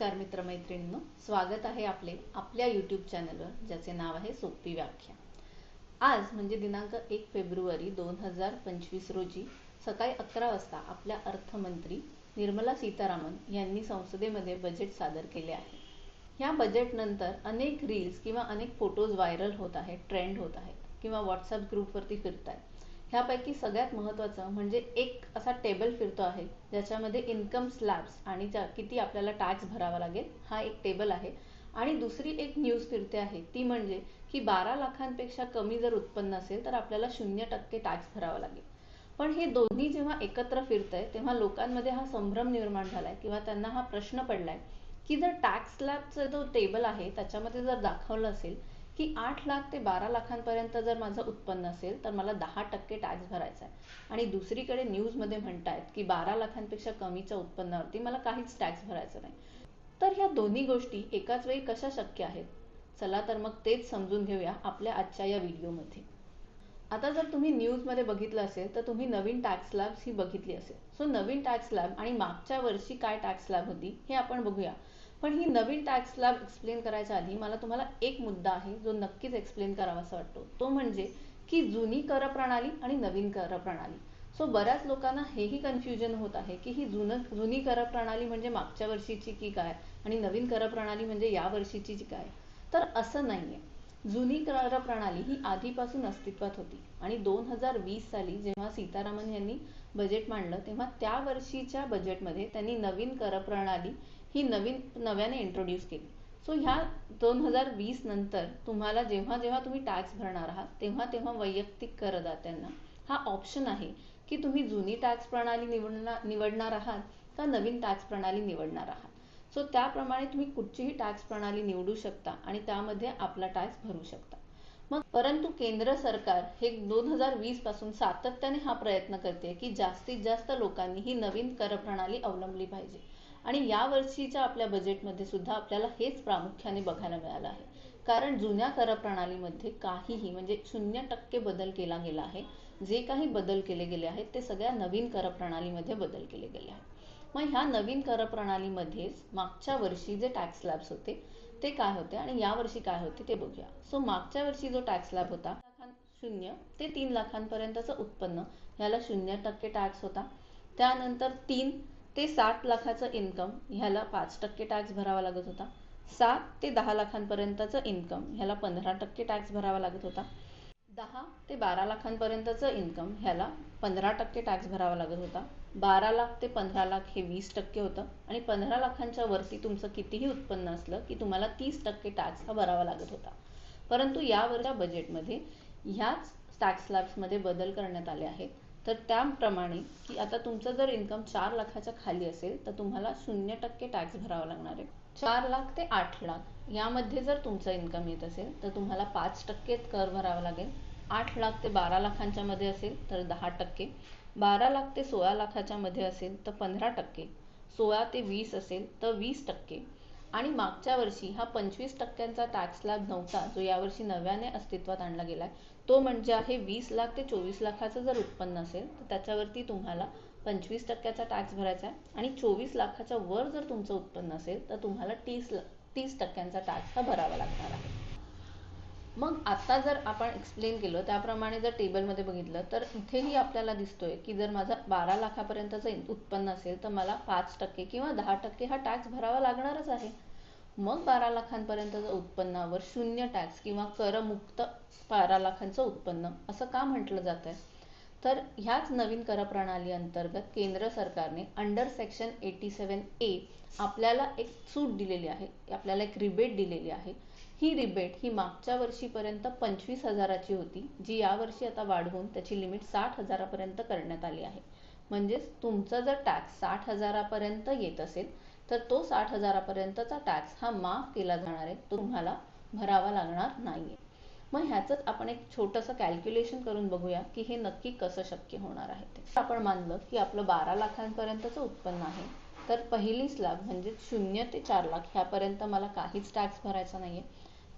नमस्कार मित्रमैत्रिणींनो, स्वागत आहे आपल्या यूट्यूब चॅनलवर ज्याचे नाव आहे सोपी व्याख्या। आज म्हणजे दिनांक 1 फेब्रुवारी 2025 रोजी सकाळी 11 वाजता आपल्या अर्थमंत्री निर्मला सीतारामन यांनी संसदेमध्ये बजेट सादर केले आहे। या बजेट नंतर अनेक रील्स किंवा अनेक फोटोज व्हायरल होत आहेत, ट्रेंड होत आहेत किंवा व्हॉट्सअप ग्रुपवरती फिरतात। ह्यापैकी सगळ्यात महत्त्वाचं म्हणजे एक असा टेबल फिरतो आहे ज्याच्यामध्ये इन्कम स्लॅब्स आणि किती आपल्याला टॅक्स भरावा लागेल हा एक टेबल आहे। आणि दुसरी एक न्यूज फिरते आहे ती म्हणजे की 12 लाखांपेक्षा कमी जर उत्पन्न असेल तर आपल्याला 0% टॅक्स भरावा लागेल। पण हे दोन्ही जेव्हा एकत्र फिरतंय तेव्हा लोकांमध्ये हा संभ्रम निर्माण झालाय किंवा त्यांना हा प्रश्न पडलाय की जर टॅक्स स्लॅबचा जो टेबल आहे त्याच्यामध्ये जर दाखवलं असेल की 8 लाख ते 12 लाखांपर्यंत जर माझं उत्पन्न असेल तर मला 10% टॅक्स भरायचा आहे, आणि दुसरीकडे न्यूजमध्ये म्हणतायत की 12 लाखांपेक्षा कमीच्या उत्पन्नावरती मला काहीच टॅक्स भरायचा नाही, तर ह्या दोन्ही गोष्टी एकाच वेळी कशा शक्य आहेत? चला तर मग तेच समजून घेऊया आपल्या आजच्या या व्हिडिओमध्ये। आता जर तुम्ही न्यूजमध्ये बघितलं असेल तर तुम्ही नवीन टॅक्स स्लॅब ही बघितली असेल। सो नवीन टॅक्स स्लॅब आणि मागच्या वर्षी काय टॅक्स स्लॅब होती हे आपण बघूया। पण ही नवीन टॅक्स स्लॅब एक्सप्लेन करायच्या आधी मला तुम्हाला एक मुद्दा आहे जो नक्कीच एक्सप्लेन करावासा वाटतो, तो म्हणजे की जुनी कर प्रणाली आणि नवीन कर प्रणाली। सो बऱ्याच लोकांना हेही कन्फ्युजन होत आहे की ही जुनी कर प्रणाली म्हणजे मागच्या वर्षीची की काय आणि नवीन कर प्रणाली म्हणजे या वर्षीची की काय। तर असं नाहीये। जुनी कर प्रणाली ही आधीपासून अस्तित्वात होती आणि 2020 साली जेव्हा सीतारामन यांनी बजेट मांडलं तेव्हा त्या वर्षीच्या बजेटमध्ये त्यांनी नवीन कर प्रणाली ही नव्याने इंट्रोड्यूस केली। सो ह्या 2020 नंतर तुम्हाला जेव्हा जेव्हा तुम्ही टॅक्स भरणार आहात तेव्हा तेव्हा वैयक्तिक करदात्यांना हा ऑप्शन आहे की तुम्ही जुनी टॅक्स प्रणाली निवडणार आहात का नवीन टॅक्स प्रणाली निवडणार आहात। सो त्याप्रमाणे तुम्ही कुठचीही टॅक्स प्रणाली निवडू शकता आणि त्यामध्ये आपला टॅक्स भरू शकता। मग परंतु केंद्र सरकार हे 2020 पासून सातत्याने हा प्रयत्न करते की जास्तीत जास्त लोकांनी ही नवीन कर प्रणाली अवलंबली पाहिजे, आणि या वर्षीच्या आपल्या बजेटमध्ये सुद्धा आपल्याला हेच प्रामुख्याने बघायला मिळालं आहे। कारण जुन्या कर प्रणालीमध्ये काहीही म्हणजे 0% बदल केला गेला आहे। जे काही बदल केले गेले आहेत ते सगळ्या नवीन कर प्रणालीमध्ये बदल केले गेले आहेत। मग ह्या नवीन कर प्रणालीमध्येच मागच्या वर्षी जे टॅक्स स्लॅब्स होते ते काय होते आणि या वर्षी काय होते ते बघूया। सो मागच्या वर्षी जो टॅक्स स्लॅब होता 0 ते 3 लाखांपर्यंतचं उत्पन्न ह्याला 0% टॅक्स होता। त्यानंतर 3 ते 60 लाखाचं इन्कम ह्याला 5% टॅक्स भरावा लागत होता। 7 ते 10 लाखांपर्यंतचं इन्कम ह्याला 15% टॅक्स भरावा लागत होता। 10 ते 12 लाखांपर्यंतचं इन्कम ह्याला 15% टॅक्स भरावा लागत होता। 12 लाख ते 15 लाख हे 20% होतं, आणि 15 लाखांच्या वरती तुमचं कितीही उत्पन्न असलं की तुम्हाला 30% टॅक्स हा भरावा लागत होता। परंतु यावरच्या बजेटमध्ये ह्याच टॅक्स स्लॅब्समध्ये बदल करण्यात आले आहेत। तर त्याप्रमाणे की आता तुमचं जर इन्कम 4 लाखाच्या खाली असेल तर तुम्हाला 0% टॅक्स भरावा लागणार आहे। 4 लाख ते 8 लाख यामध्ये जर तुमचं इन्कम येत असेल तर तुम्हाला 5% कर भरावा लागेल। 8 लाख ते 12 लाखांच्या मध्ये असेल तर 10%, 12 लाख ते 16 लाखाच्या मध्ये असेल तर 15%, 16 ते 20 असेल तर 20%, आणि मागच्या वर्षी हा 25%चा टॅक्स स्लॅब नव्हता जो यावर्षी नव्याने अस्तित्वात आणला गेलाय, तो म्हणजे आहे 20 लाख ते 24 लाखाचं जर उत्पन्न असेल तर त्याच्यावरती तुम्हाला 25%चा टॅक्स भरायचा आहे, आणि 24 लाखाच्या वर जर तुमचं उत्पन्न असेल तर तुम्हाला 30%चा टॅक्स हा भरावा लागणार आहे। मग आता जर आपण एक्सप्लेन केलं त्याप्रमाणे जर टेबलमध्ये बघितलं तर इथेही आपल्याला दिसतोय की जर माझं 12 लाखापर्यंतचं उत्पन्न असेल तर मला 5% किंवा 10% हा टॅक्स भरावा लागणारच आहे। मग 12 लाखांपर्यंतचं उत्पन्नावर 0 टॅक्स किंवा करमुक्त 12 लाखांचं उत्पन्न असं का म्हटलं जात आहे? तर ह्याच नवीन कर प्रणाली अंतर्गत केंद्र सरकारने अंडर सेक्शन 87A आपल्याला एक सूट दिलेली आहे, आपल्याला एक रिबेट दिलेली आहे। ही रिबेट ही मागच्या वर्षीपर्यंत 25,000ची होती, जी यावर्षी आता वाढवून त्याची लिमिट 60,000पर्यंत करण्यात आली आहे। म्हणजेच तुमचा जर टॅक्स 60,000पर्यंत येत असेल तर तो 60,000पर्यंतचा टॅक्स हा माफ केला जाणार आहे, तो तुम्हाला भरावा लागणार नाहीये। मग ह्याचंच आपण एक छोटंसं कॅल्क्युलेशन करून बघूया की हे नक्की कसं शक्य होणार आहे ते। आपण मानलं की आपलं 12 लाखांपर्यंतचं उत्पन्न आहे तर पहिली स्लॅब म्हणजे 0 ते 4 लाख ह्यापर्यंत मला काहीच टॅक्स भरायचा नाहीये।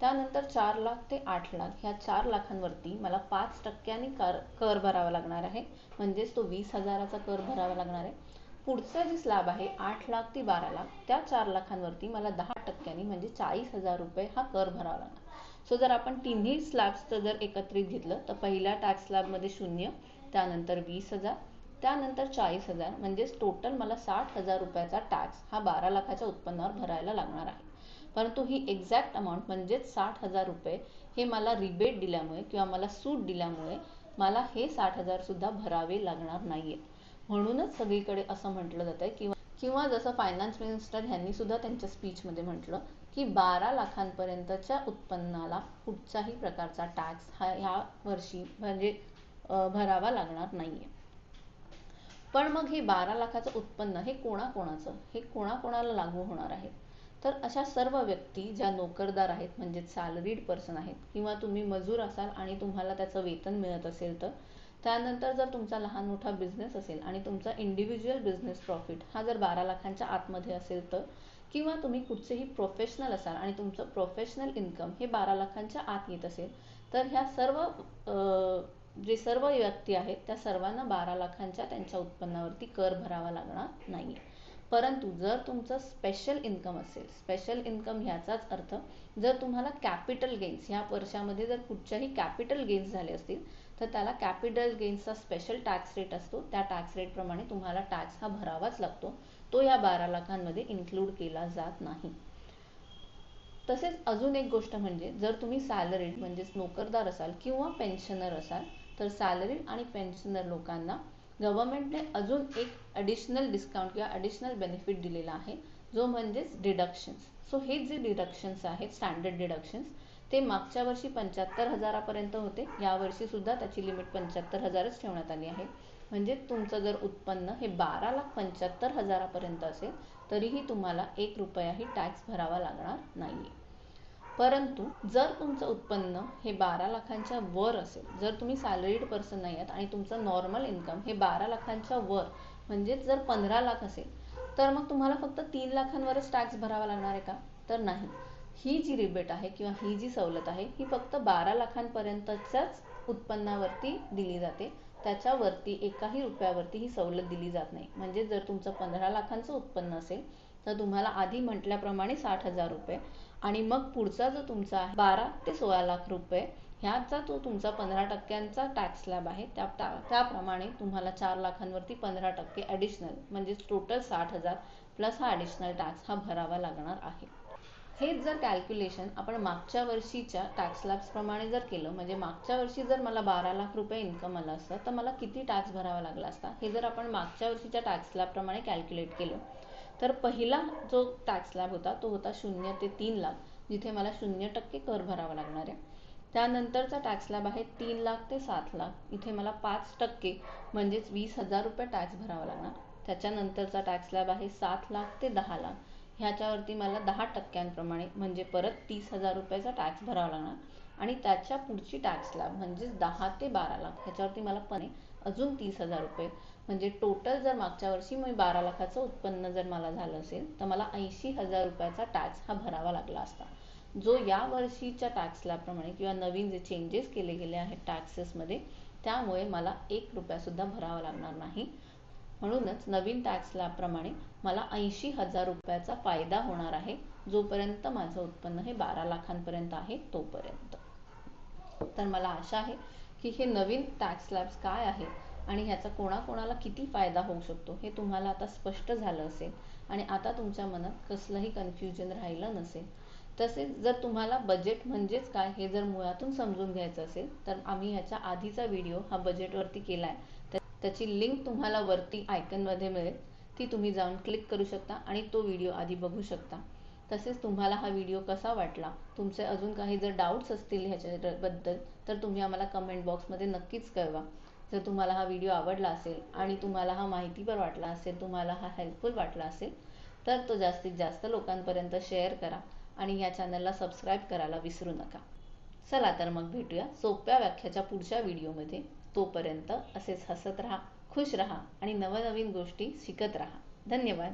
त्यानंतर 4 लाख ते 8 लाख ह्या 4 लाखांवरती मला 5%नी कर भरावा लागणार आहे, म्हणजेच तो 20,000चा कर भरावा लागणार आहे। पुढचा जी स्लॅब आहे 8 लाख ते 12 लाख, त्या 4 लाखांवरती मला 10% म्हणजे 40,000 रुपये हा कर भरावा लागणार. सो जर आपण तिन्ही स्लॅब्सचं जर एकत्रित घेतलं तर पहिल्या टॅक्स स्लॅबमध्ये 0, त्यानंतर 20,000, त्यानंतर 40,000, म्हणजेच टोटल मला 60,000 रुपयाचा टॅक्स हा 12 लाखाच्या उत्पन्नावर भरायला लागणार आहे. परंतु ही एक्झॅक्ट अमाऊंट म्हणजेच 60,000 रुपये हे मला रिबेट दिल्यामुळे किंवा मला सूट दिल्यामुळे मला हे 60,000 सुद्धा भरावे लागणार नाहीये. म्हणूनच सगळीकडे असं म्हटलं जातंय किंवा जसं फायनान्स मिनिस्टर यांनी सुद्धा त्यांच्या स्पीचमध्ये म्हटलं की 12 लाखांपर्यंतच्या उत्पन्नाला कुठच्याही प्रकारचा टॅक्स हा ह्या वर्षी म्हणजे भरावा लागणार नाहीये. पण मग हे 12 लाखाचं उत्पन्न हे कोणाकोणाला लागू होणार आहे? तर अशा सर्व व्यक्ती ज्या नोकरदार आहेत, म्हणजे सॅलरीड पर्सन आहेत, किंवा तुम्ही मजूर असाल आणि तुम्हाला त्याचं वेतन मिळत असेल तर, त्यानंतर जर तुमचा लहान मोठा बिझनेस असेल आणि तुमचा इंडिव्हिज्युअल बिझनेस प्रॉफिट हा जर 12 लाखांच्या आतमध्ये असेल तर, किंवा तुम्ही कुठचेही प्रोफेशनल असाल आणि तुमचं प्रोफेशनल इन्कम हे 12 लाखांच्या आत येत असेल तर ह्या सर्व व्यक्ती आहेत त्या सर्वांना 12 लाखांच्या त्यांच्या उत्पन्नावरती कर भरावा लागणार नाहीये. परंतु जर तुमचं स्पेशल इन्कम असेल, स्पेशल इन्कम ह्याचाच अर्थ जर तुम्हाला कॅपिटल गेन्स ह्या वर्षामध्ये जर कुठच्याही कॅपिटल गेन्स झाले असतील तर त्याला कॅपिटल गेन्सचा स्पेशल टॅक्स रेट असतो. त्या टॅक्स रेट प्रमाणे तुम्हाला टॅक्स हा भरावाच लागतो. तो या 12 लाखांमध्ये इन्क्लूड केला जात नाही. तसेच अजून एक गोष्ट म्हणजे जर तुम्ही सॅलरीड म्हणजेच नोकरदार असाल किंवा पेन्शनर असाल तर सॅलरीड आणि पेन्शनर लोकांना गव्हर्नमेंटने अजून एक ॲडिशनल डिस्काउंट किंवा ॲडिशनल बेनिफिट दिलेला आहे, जो म्हणजेच डिडक्शन्स. सो हे जे डिडक्शन्स आहेत, स्टँडर्ड डिडक्शन्स, ते मागच्या वर्षी 75,000 होते. यावर्षी सुद्धा त्याची लिमिट 75,000च ठेवण्यात आली आहे. म्हणजे तुमचं जर उत्पन्न हे 12,75,000 असेल तरीही तुम्हाला 1 रुपयाही टॅक्स भरावा लागणार नाहीये. परंतु जर तुमचं उत्पन्न हे 12 लाखांच्या वर असेल, जर तुम्ही सॅलरीड पर्सन नाही आहात आणि तुमचं नॉर्मल इन्कम हे 12 लाखांच्या वर म्हणजेच जर 15 लाख असेल तर मग तुम्हाला फक्त 3 लाखांवरच टॅक्स भरावा लागणार आहे का? तर नाही. ही जी रिबेट आहे किंवा ही जी सवलत आहे ही फक्त 12 लाखांपर्यंतच्याच उत्पन्नावरती दिली जाते. त्याच्यावरती एकाही रुपयावरती ही सवलत दिली जात नाही. म्हणजे जर तुमचं 15 लाखांचं उत्पन्न असेल तर तुम्हाला आधी म्हटल्याप्रमाणे 60,000 रुपये आणि मग पुढचा जो तुमचा आहे 12 ते 16 लाख रुपये ह्याचा जो तुमचा 15% टॅक्स स्लॅब आहे त्याप्रमाणे तुम्हाला 4 लाखांवरती 15% ॲडिशनल म्हणजेच टोटल 60,000 प्लस हा ॲडिशनल टॅक्स हा भरावा लागणार आहे. हेच जर कॅल्क्युलेशन आपण मागच्या वर्षीच्या टॅक्स स्लॅब्स प्रमाणे जर केलं, म्हणजे मागच्या वर्षी जर मला 12 लाख रुपये इन्कम आलं असतं तर मला किती टॅक्स भरावा लागला असता, हे जर आपण मागच्या वर्षीच्या टॅक्स स्लॅब प्रमाणे कॅल्क्युलेट केलं तर पहिला जो टॅक्स स्लॅब होता तो होता 0 ते 3 लाख, जिथे मला 0% कर भरावा लागणार आहे. त्यानंतरचा टॅक्स स्लॅब आहे 3 लाख ते 7 लाख, इथे मला 5% म्हणजेच 20,000 रुपये टॅक्स भरावा लागणार. त्याच्यानंतरचा टॅक्स स्लॅब आहे 7 लाख ते 10 लाख, ह्याच्यावरती मला 10% म्हणजे परत 30,000 रुपयाचा टॅक्स भरावा लागणार. आणि त्याच्या पुढची टॅक्स स्लॅब म्हणजेच 10 ते 12 लाख, ह्याच्यावरती मला अजून 30,000 रुपये, म्हणजे टोटल जर मागच्या वर्षी 12 लाखाचं उत्पन्न जर मला झालं असेल तर मला 80,000 रुपयाचा टॅक्स हा भरावा लागला असता, जो या वर्षीच्या टॅक्स स्लॅबप्रमाणे किंवा नवीन जे चेंजेस केले गेले आहेत टॅक्सेसमध्ये त्यामुळे मला 1 रुपया सुद्धा भरावा लागणार नाही. म्हणूनच नवीन टॅक्स स्लॅबप्रमाणे मला 80,000 रुपयाचा फायदा होणार आहे जोपर्यंत माझं उत्पन्न हे 12 लाखांपर्यंत आहे तोपर्यंत. तर मला आशा आहे की हे नवीन टॅक्स स्लॅब्स काय आहेत आणि ह्याचा कोणाकोणाला किती फायदा होऊ शकतो हे तुम्हाला आता स्पष्ट झालं असेल आणि आता तुमच्या मनात कसलंही कन्फ्युजन राहिलं नसेल. तसेच जर तुम्हाला बजेट म्हणजेच काय हे जर मुळातून समजून घ्यायचं असेल तर आम्ही ह्याच्या आधीचा व्हिडिओ हा बजेटवरती केला आहे. त्याची लिंक तुम्हाला वरती आयकनमध्ये मिळेल, ती तुम्ही जाऊन क्लिक करू शकता आणि तो व्हिडिओ आधी बघू शकता. तसेच तुम्हाला हा व्हिडिओ कसा वाटला, तुमचे अजून काही जर डाऊट्स असतील ह्याच्याबद्दल तर तुम्ही आम्हाला कमेंट बॉक्समध्ये नक्कीच कळवा. जर तुम्हाला हा व्हिडिओ आवडला असेल आणि तुम्हाला हा माहितीपर वाटला असेल, तुम्हाला हा हेल्पफुल वाटला असेल तर तो जास्तीत जास्त लोकांपर्यंत शेअर करा आणि या चॅनलला सबस्क्राईब करायला विसरू नका. चला तर मग भेटूया सोप्या व्याख्याच्या पुढच्या व्हिडिओमध्ये. तोपर्यंत असेच हसत राहा, खुश राहा आणि नवनवीन गोष्टी शिकत राहा. धन्यवाद.